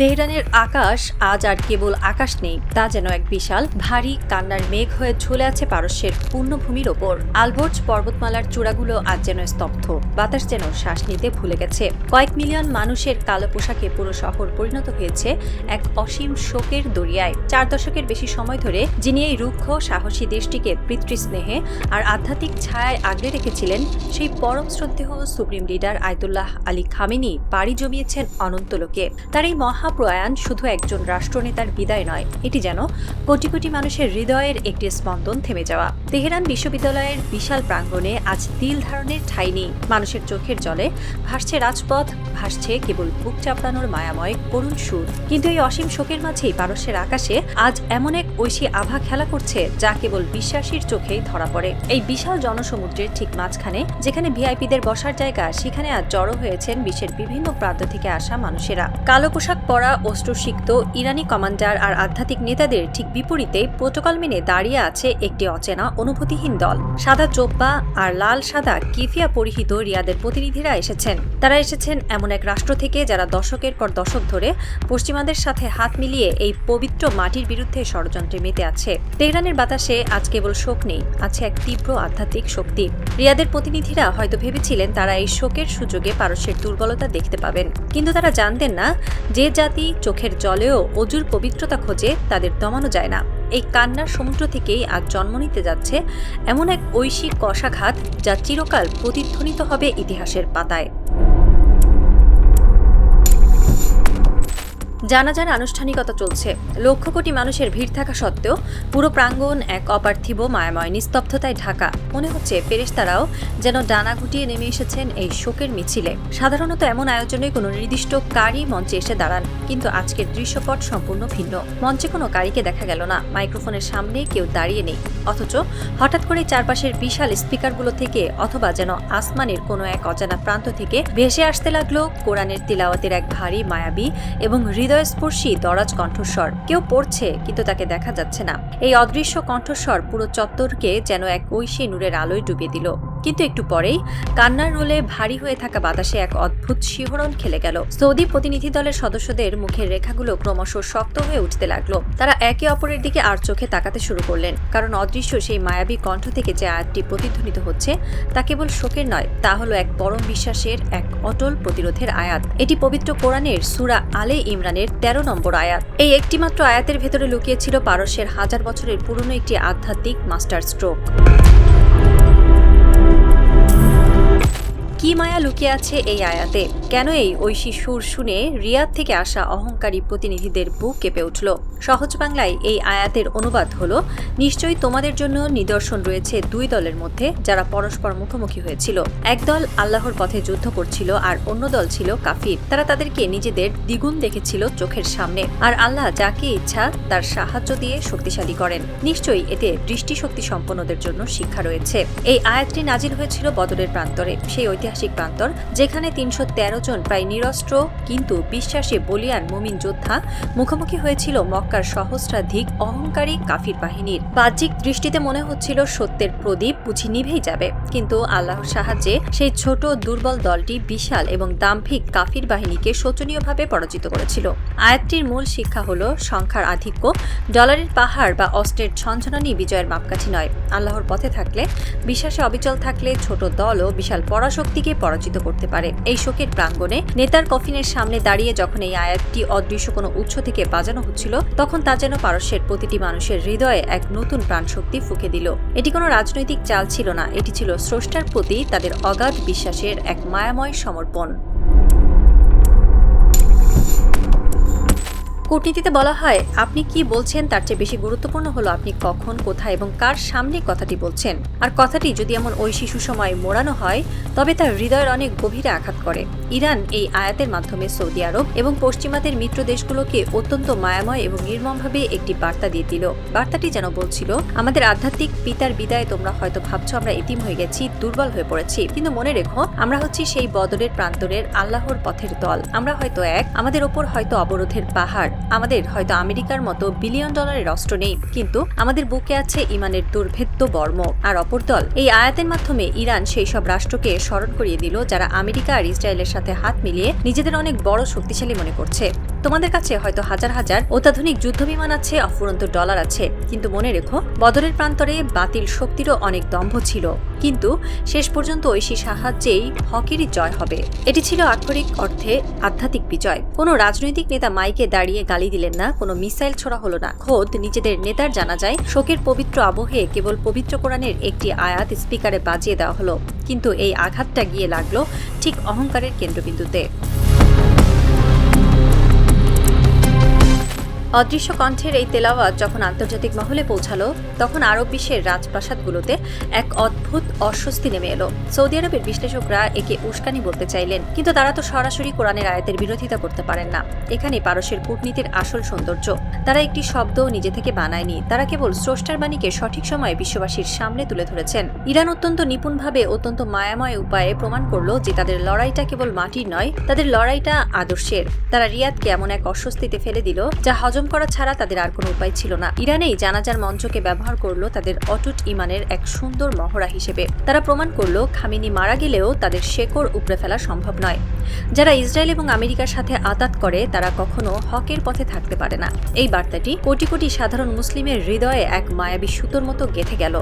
তেহরানের আকাশ আজ আর কেবল আকাশ নেই, তা যেন এক বিশাল ভারী কান্নার মেঘ হয়ে ঝুলে আছে পারস্যের পূর্ণভূমির ওপর। আলবর্জ পর্বতমালার চূড়াগুলো আজ যেন স্তব্ধ, বাতাস যেন শ্বাস নিতে ভুলে গেছে। কয়েক মিলিয়ন মানুষের কালো পোশাকে পুরো শহর পরিণত হয়েছে এক অসীম শোকের দরিয়ায়। 4 দশকের বেশি সময় ধরে যিনি এই রুক্ষ সাহসী দেশটিকে পিতৃস্নেহে আর আধ্যাত্মিক ছায়ায় আগলে রেখেছিলেন, সেই পরম শ্রদ্ধেয় supreme leader Ayatollah Ali Khamenei পাড়ি জমিয়েছেন অনন্ত লোকে। তার এই মহাপ্রয়াণ শুধু একজন রাষ্ট্রনেতার বিদায় নয়, এটি যেন কোটি কোটি মানুষের হৃদয়ের একটি স্পন্দন থেমে যাওয়া। তেহরান বিশ্ববিদ্যালয়ের বিশাল প্রাঙ্গণে আজ তিল ধারণের ঠাঁই নেই। মানুষের চোখের জলে ভাসছে রাজপথ, ভাসছে কেবল বুক চাপড়ানোর মায়াময় করুণ সুর। কিন্তু এই অসীম শোকের মাঝেই পারস্যের আকাশে আজ এমন এক ঐশী আভা খেলা করছে, যা কেবল বিশ্বাসীর চোখেই ধরা পড়ে। এই বিশাল জনসমুদ্রের ঠিক মাঝখানে, যেখানে ভিআইপিদের বসার জায়গা, সেখানে আজ জড়ো হয়েছেন বিশ্বের বিভিন্ন প্রান্ত থেকে আসা মানুষেরা। কালো পোশাক পরা, অস্ত্রসিক্ত ইরানি কমান্ডার আর আধ্যাত্মিক নেতাদের ঠিক বিপরীতে প্রোটোকল মেনে দাঁড়িয়ে আছে একটি অচেনা অনুভূতিহীন দল। সাদা জোব্বা আর লাল সাদা কিফিয়া পরিহিত রিয়াদের প্রতিনিধিরা এসেছেন। তারা এসেছেন এমন এক রাষ্ট্র থেকে যারা দশকের পর দশক ধরে পশ্চিমাদের সাথে হাত মিলিয়ে এই পবিত্র মাটির বিরুদ্ধে ষড়যন্ত্রে মেতে আছে। তেহরানের বাতাসে আজ কেবল শোক নেই, আছে এক তীব্র আধ্যাত্মিক শক্তি। রিয়াদের প্রতিনিধিরা হয়তো ভেবেছিলেন তারা এই শোকের সুযোগে পারস্যের দুর্বলতা দেখতে পাবেন, কিন্তু তারা জানতেন না যে জাতি চোখের জলেও অজুর পবিত্রতা খোঁজে, তাদের দমানো যায় না। এই কান্নার সমুদ্র থেকেই আজ জন্ম নিতে যাচ্ছে এমন এক ঐশী কষাঘাত, যা চিরকাল প্রতিধ্বনিত হবে ইতিহাসের পাতায়। জানাজার আনুষ্ঠানিকতা চলছে। লক্ষ কোটি মানুষের ভিড় থাকা সত্ত্বেও পুরো প্রাঙ্গণ এক অপার্থিব মায়াময় নিস্তব্ধতায় ঢাকা। মনে হচ্ছে ফেরেশতারাও যেন ডানা গুটিয়ে নেমে এসেছেন এই শোকের মিছিলে। সাধারণত এমন আয়োজনে কোনো নির্দিষ্ট কারি মঞ্চে এসে দাঁড়ান, কিন্তু আজকের দৃশ্যপট সম্পূর্ণ ভিন্ন। মঞ্চে কোনো কারিকে দেখা গেল না, মাইক্রোফোনের সামনে কেউ দাঁড়িয়ে নেই, অথচ হঠাৎ করে চারপাশের বিশাল স্পিকারগুলো থেকে অথবা যেন আসমানের কোনো এক অজানা প্রান্ত থেকে ভেসে আসতে লাগলো কোরআনের তিলাওয়াতের এক ভারী মায়াবী এবং হৃদয়স্পর্শী দরাজ কণ্ঠস্বর। কেউ পড়ছে, কিন্তু তাকে দেখা যাচ্ছে না। এই অদৃশ্য কণ্ঠস্বর পুরো চত্বরকে যেন এক ঐশী নূরের আলোয় ডুবিয়ে দিল। কিন্তু একটু পরেই কান্নার রোলে ভারী হয়ে থাকা বাতাসে এক অদ্ভুত শিহরণ খেলে গেল। সৌদি প্রতিনিধি দলের সদস্যদের মুখের রেখাগুলো ক্রমশ শক্ত হয়ে উঠতে লাগলো। তারা একে অপরের দিকে আর চোখে তাকাতে শুরু করলেন, কারণ অদৃশ্য সেই মায়াবী কণ্ঠ থেকে যে আয়াতটি প্রতিধ্বনিত হচ্ছে, তা কেবল শোকের নয়, তা হলো এক পরম বিশ্বাসের, এক অটল প্রতিরোধের আয়াত। এটি পবিত্র কোরআনের সূরা আলে ইমরানের 13 নম্বর আয়াত। এই একটিমাত্র আয়াতের ভেতরে লুকিয়েছিল পারস্যের হাজার বছরের পুরনো একটি আধ্যাত্মিক মাস্টার স্ট্রোক। কি মায়া লুকিয়ে আছে এই আয়াতে? কেন এই ঐশী সুর শুনে রিয়াদ থেকে আসা অহংকারী প্রতিনিধিদের বুক কেঁপে উঠল? সহজ বাংলায় এই আয়াতের অনুবাদ হলো, নিশ্চয়ই তোমাদের জন্য নিদর্শন রয়েছে দুই দলের মধ্যে, যারা পরস্পর মুখোমুখি হয়েছিল। এক দল আল্লাহর পথে যুদ্ধ করছিল আর অন্য দল ছিল কাফির। তারা তাদেরকে নিজেদের দ্বিগুণ দেখেছিল চোখের সামনে, আর আল্লাহ যাকে ইচ্ছা তার সাহায্য দিয়ে শক্তিশালী করেন। নিশ্চয়ই এতে দৃষ্টিশক্তি সম্পন্নদের জন্য শিক্ষা রয়েছে। এই আয়াতটি নাজিল হয়েছিল বদরের প্রান্তরে, সেই ঐতিহাসিক প্রান্তর যেখানে 313 জন প্রায় নিরস্ত্র কিন্তু বিশ্বাসে বলিয়ান মুমিন যোদ্ধা মুখোমুখি হয়েছিল মক্কার সহস্রাধিক অহংকারী কাফির বাহিনীর। বাহ্যিক দৃষ্টিতে মনে হচ্ছিল সত্যের প্রদীপ বুঝি নিভেই যাবে, কিন্তু আল্লাহর সাহায্যে সেই ছোট দুর্বল দলটি বিশাল এবং দাম্ভিক কাফির বাহিনীকে শোচনীয়ভাবে পরাজিত করেছিল। আয়াতটির মূল শিক্ষা হলো, সংখ্যার আধিক্য, ডলারের পাহাড় বা অস্ত্রের ঝনঝনানি বিজয়ের মাপকাঠি নয়। আল্লাহর পথে থাকলে, বিশ্বাসে অবিচল থাকলে ছোট দলও বিশাল পরাশক্তিকে পরাজিত করতে পারে। এই শোকের প্রাঙ্গণে নেতার কফিনের সামনে দাঁড়িয়ে যখন এই আয়াতটি অদৃশ্য কোনো উৎস থেকে বাজানো হচ্ছিল, তখন তা যেন পারস্যের প্রতিটি মানুষের হৃদয়ে এক নতুন প্রাণশক্তি ফুঁকে দিল। এটি কোনো রাজনৈতিক চাল ছিল না, এটি ছিল স্রষ্টার প্রতি তাদের অগাধ বিশ্বাসের এক মায়াময় সমর্পণ। কূটনীতিতে বলা হয়, আপনি কি বলছেন তার চেয়ে বেশি গুরুত্বপূর্ণ হলো আপনি কখন, কোথায় এবং কার সামনে কথাটি বলছেন। আর কথাটি যদি এমন ওই শিশু সময় মোড়ানো হয়, তবে তার হৃদয়ের অনেক গভীরে আঘাত করে। ইরান এই আয়াতের মাধ্যমে সৌদি আরব এবং পশ্চিমাদের মিত্র দেশগুলোকে অত্যন্ত মায়াময় এবং নির্মমভাবে একটি বার্তা দিয়ে দিল। বার্তাটি যেন বলছিল, আমাদের আধ্যাত্মিক পিতার বিদায় তোমরা হয়তো ভাবছো আমরা এতিম হয়ে গেছি, দুর্বল হয়ে পড়েছি, কিন্তু মনে রেখো, আমরা হচ্ছি সেই বদরের প্রান্তরের আল্লাহর পথের দল। আমরা হয়তো এক, আমাদের ওপর হয়তো অবরোধের পাহাড়, আমাদের হয়তো আমেরিকার মতো বিলিয়ন ডলারের অস্ত্র নেই, কিন্তু আমাদের বুকে আছে ইমানের দুর্ভেদ্য বর্ম। আর অপর দল, এই আয়াতের মাধ্যমে ইরান সেই সব রাষ্ট্রকে স্মরণ করিয়ে দিল যারা আমেরিকা আর ইসরায়েলের সাথে হাত মিলিয়ে নিজেদের অনেক বড় শক্তিশালী মনে করছে। তোমাদের কাছে হয়তো হাজার হাজার অত্যাধুনিক যুদ্ধবিমান আছে, অফুরন্ত ডলার আছে, কিন্তু মনে রেখো বদরের প্রান্তরে বাতিল শক্তিরও অনেক দম্ভ ছিল, কিন্তু শেষ পর্যন্ত ঐশী সাহায্যেই হকেরই জয় হবে। এটি ছিল আক্ষরিক অর্থে আধ্যাত্মিক বিজয়। কোনো রাজনৈতিক নেতা মাইকে দাঁড়িয়ে গালি দিলেন না, কোনো মিসাইল ছোড়া হলো না, খোদ নিজেদের নেতার জানাজায় শোকের পবিত্র আবহে কেবল পবিত্র কোরআনের একটি আয়াত স্পিকারে বাজিয়ে দেওয়া হলো। কিন্তু এই আঘাতটা গিয়ে লাগলো ঠিক অহংকারের কেন্দ্রবিন্দুতে। অদৃশ্য কণ্ঠের এই তেলাওয়াত যখন আন্তর্জাতিক মহলে পৌঁছালো, তখন আরব বিশ্বের রাজপ্রাসাদগুলোতে এক অদ্ভুত অস্বস্তি নেমে এলো। সৌদি আরবের বিশ্লেষকরা একে উস্কানি বলতে চাইলেন, কিন্তু তারা তো সরাসরি কোরআনের আয়াতের বিরোধিতা করতে পারেন না। এখানে পারস্যের কূটনীতির আসল সৌন্দর্য। তারা একটি শব্দ নিজে থেকে বানায়নি, তারা কেবল স্রষ্টার বাণীকে সঠিক সময়ে বিশ্ববাসীর সামনে তুলে ধরেছেন। ইরান অত্যন্ত নিপুণভাবে, অত্যন্ত মায়াময় উপায়ে প্রমাণ করলো যে তাদের লড়াইটা কেবল মাটির নয়, তাদের লড়াইটা আদর্শের। তারা রিয়াদকে এমন এক অস্বস্তিতে ফেলে দিল যা হজম করা ছাড়া তাদের আর কোনো উপায় ছিল না। ইরানেই জানাজার মঞ্চকে ব্যবহার করলো তাদের অটুট ইমানের এক সুন্দর মহড়া হিসেবে। তারা প্রমাণ করলো খামেনি মারা গেলেও তাদের শেকড় উপড়ে ফেলা সম্ভব নয়। যারা ইসরায়েল এবং আমেরিকার সাথে আতাত করে তারা কখনো হকের পথে থাকতে পারে না। এই বার্তাটি কোটি কোটি সাধারণ মুসলিমের হৃদয়ে এক মায়াবী সুতোর মতো গেঁথে গেল।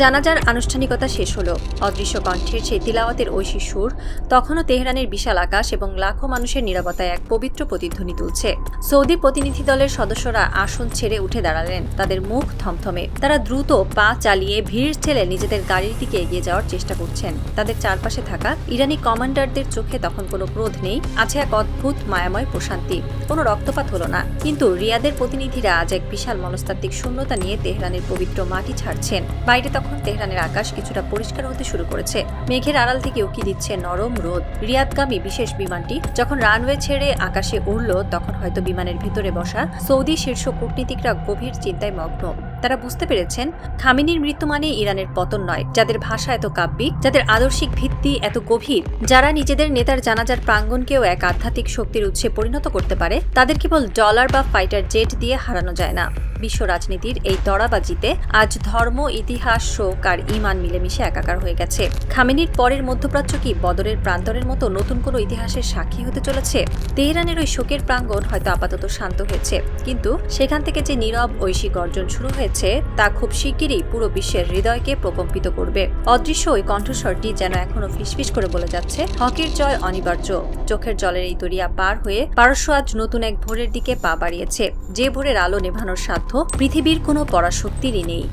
জানাজার আনুষ্ঠানিকতা শেষ হলো। অদৃশ্য কণ্ঠের সেই তিলাওয়াতের ঐশী সুর তখনও তেহরানের বিশাল আকাশ এবং লাখো মানুষের নিরাপত্তায় এক পবিত্র প্রতিধ্বনি তুলছে। সৌদি প্রতিনিধি দলের সদস্যরা আসন ছেড়ে উঠে দাঁড়ালেন, তাদের মুখ থমথমে। তারা দ্রুত পা চালিয়ে ভিড় ঠেলে নিজেদের গাড়ির দিকে এগিয়ে যাওয়ার চেষ্টা করছেন। তাদের চারপাশে থাকা ইরানি কমান্ডারদের চোখে তখন কোনো ক্রোধ নেই, আছে এক অদ্ভুত মায়াময় প্রশান্তি। কোনো রক্তপাত হলো না, কিন্তু রিয়াদের প্রতিনিধিরা আজ এক বিশাল মনস্তাত্ত্বিক শূন্যতা নিয়ে তেহরানের পবিত্র মাটি ছাড়ছেন। বাইরে তখন তেহরানের আকাশ কিছুটা পরিষ্কার হতে শুরু করেছে। মেঘের আড়াল থেকে উকি দিচ্ছে নরম রোদ। রিয়াদগামী বিশেষ বিমানটি যখন রানওয়ে ছেড়ে আকাশে উড়ল, তখন হয়তো বিমানের ভিতরে বসা সৌদি শীর্ষ কূটনীতিকরা গভীর চিন্তায় মগ্ন। তারা বুঝতে পেরেছেন খামেনির মৃত্যু মানে ইরানের পতন নয়। যাদের ভাষা এত কাব্যিক, যাদের আদর্শিক ভিত্তি এত গভীর, যারা নিজেদের নেতার জানাজার প্রাঙ্গণকেও এক আধ্যাত্মিক শক্তির উৎসে পরিণত করতে পারে, তাদের কেবল ডলার বা ফাইটার জেট দিয়ে হারানো যায় না। বিশ্ব রাজনীতির এই দরাবাজিতে আজ ধর্ম, ইতিহাস, শোক আর ঈমান মিলেমিশে একাকার হয়ে গেছে। খামেনির পরের মধ্যপ্রাচ্য কি বদরের প্রান্তরের মতো নতুন কোনো ইতিহাসের সাক্ষী হতে চলেছে? তেহরানের ওই শোকের প্রাঙ্গণ হয়তো আপাতত শান্ত হয়েছে, কিন্তু সেখান থেকে যে নীরব ঐশী গর্জন শুরু হয়েছে তা খুব শিগগিরই পুরো বিশ্বের হৃদয়কে প্রকম্পিত করবে। অদৃশ্য ওই কণ্ঠস্বরটি যেন এখনো ফিসফিস করে বলে যাচ্ছে, হকের জয় অনিবার্য। চোখের জলের এই দরিয়া পার হয়ে পারস্য আজ নতুন এক ভোরের দিকে পা বাড়িয়েছে, যে ভোরের আলো নেভানোর সাধ্য পৃথিবীর কোনো পরাশক্তিরই নেই।